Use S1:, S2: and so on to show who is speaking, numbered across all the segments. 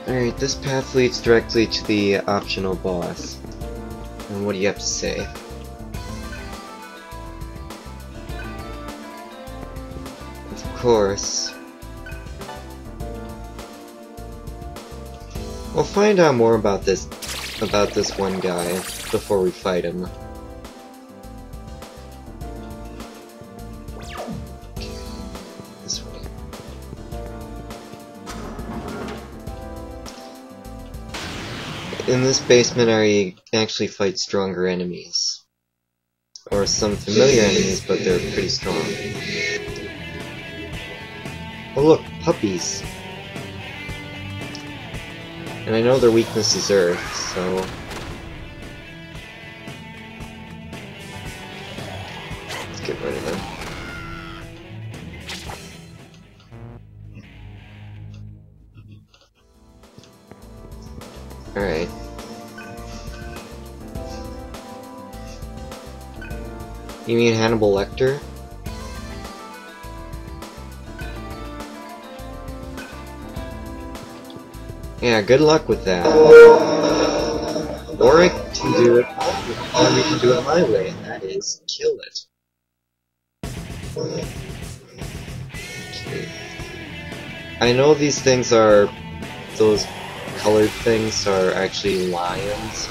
S1: Alright, this path leads directly to the optional boss. And what do you have to say? Of course. We'll find out more about this one guy before we fight him. This way. In this basement area, you can actually fight stronger enemies. Or some familiar enemies, but they're pretty strong. Oh look, puppies! And I know their weakness is Earth, so... let's get rid of them. Alright. You mean Hannibal Lector? Yeah, good luck with that. Or I can do it, or we can do it my way, and that is kill it. Okay. I know these things are, those colored things are actually lions.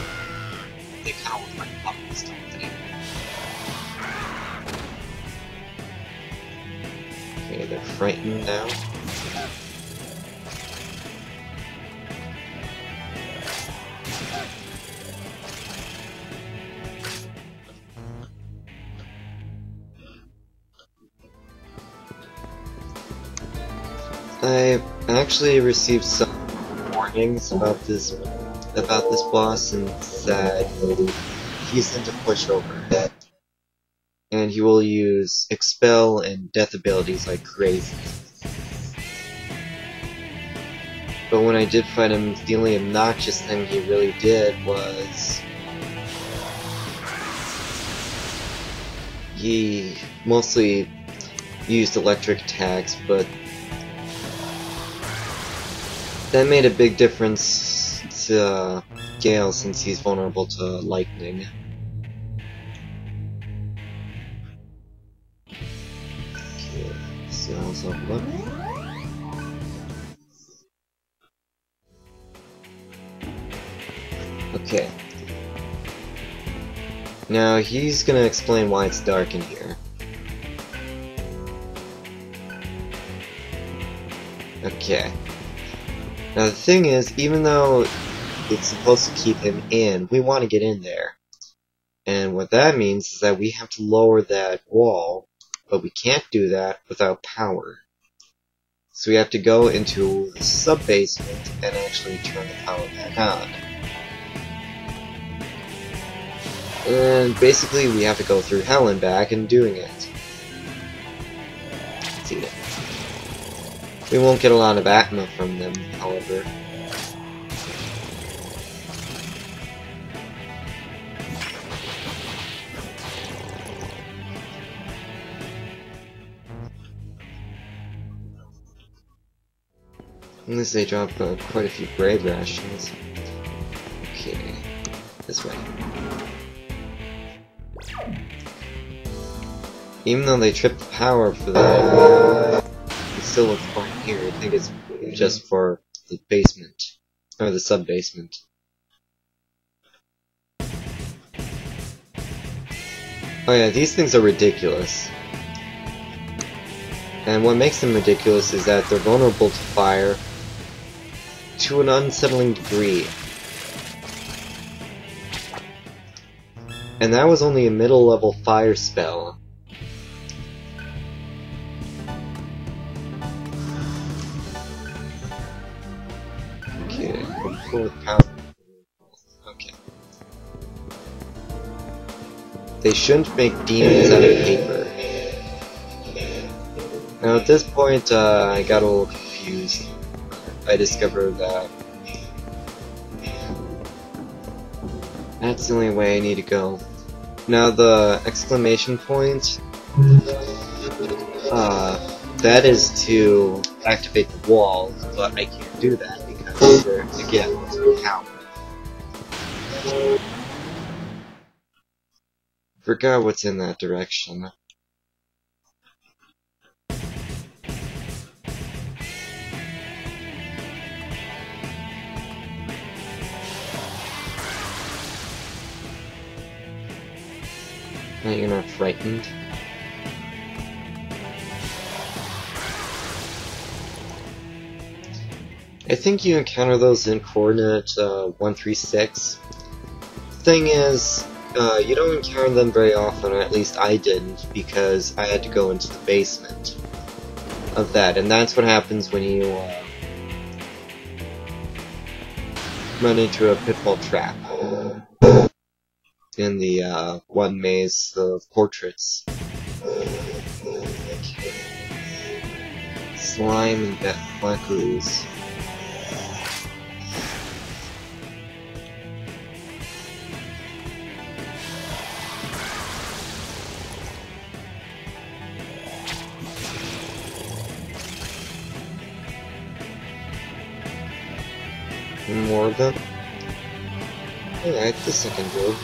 S1: They kind of look like puppies, don't they? Okay, they're frightened now. I actually received some warnings about this boss, and said he's into pushover, and he will use expel and death abilities like crazy. But when I did fight him, the only obnoxious thing he really did was he mostly used electric attacks, but that made a big difference to Gale since he's vulnerable to lightning. Okay, so look. Okay. Now he's gonna explain why it's dark in here. Okay. Now the thing is, even though it's supposed to keep him in, we want to get in there. And what that means is that we have to lower that wall, but we can't do that without power. So we have to go into the sub-basement and actually turn the power back on. And basically we have to go through hell and back in doing it. Let's see it. We won't get a lot of Atma from them, however. Unless they drop quite a few bread rations. Okay, this way. Even though they tripped the power for that, it still looks fine here. I think it's just for the basement, or the sub-basement. Oh yeah, these things are ridiculous. And what makes them ridiculous is that they're vulnerable to fire to an unsettling degree. And that was only a middle level fire spell. Okay, okay. They shouldn't make demons out of paper. Now at this point, I got a little confused. I discovered that that's the only way I need to go. Now the exclamation point, that is to activate the wall, but I can't do that because Lector again with power. Forgot what's in that direction. Now you're not frightened. I think you encounter those in coordinate 136. Thing is, you don't encounter them very often, or at least I didn't, because I had to go into the basement of that, and that's what happens when you run into a pitfall trap in the one maze of portraits. Okay. Slime and black ooze. More of them. Alright, this I can do.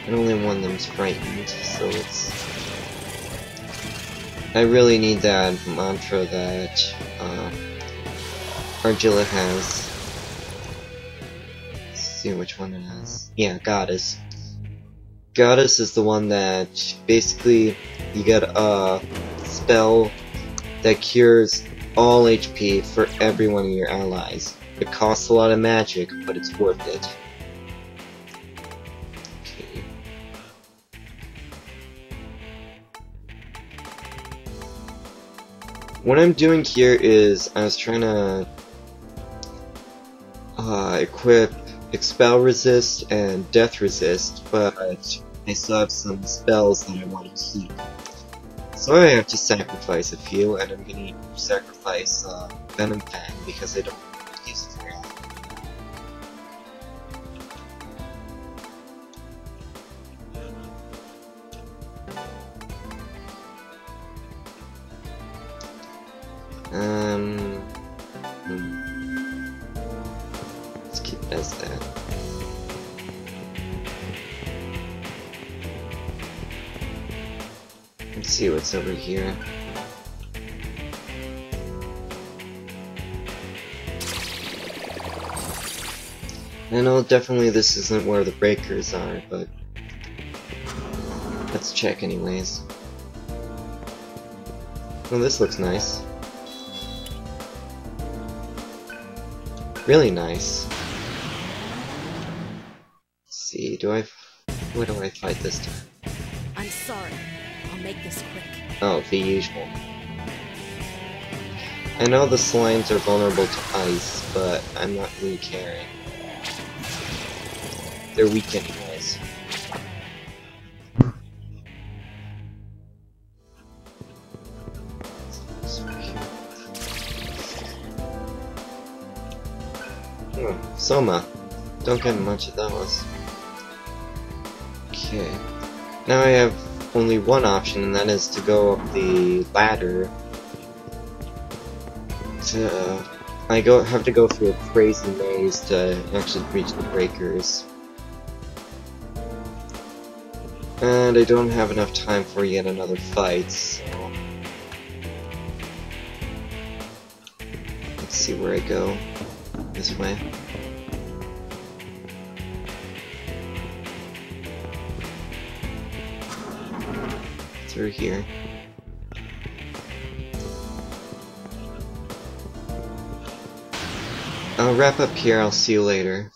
S1: And only one of them's frightened, so it's... I really need that mantra that Argilla has. Let's see which one it has. Yeah, Goddess. Goddess is the one that basically you get a spell that cures all HP for every one of your allies. It costs a lot of magic, but it's worth it. Okay. What I'm doing here is I was trying to equip Expel Resist and Death Resist, but I still have some spells that I want to keep. So I have to sacrifice a few, and I'm gonna sacrifice Venom Fang because I don't use it very often. Let's keep it as that. Let's see what's over here. I know definitely this isn't where the breakers are, but let's check anyways. Well, this looks nice. Really nice. Let's see, where do I fight this time?
S2: I'm sorry. I'll make this quick.
S1: Oh, the usual. I know the slimes are vulnerable to ice, but I'm not really caring. They're weak anyways. Soma. Don't get much of those. Okay. Now I have only one option, and that is to go up the ladder. I have to go through a crazy maze to actually reach the breakers. And I don't have enough time for yet another fight, so... Let's see where I go. This way. Through here. I'll wrap up here, I'll see you later.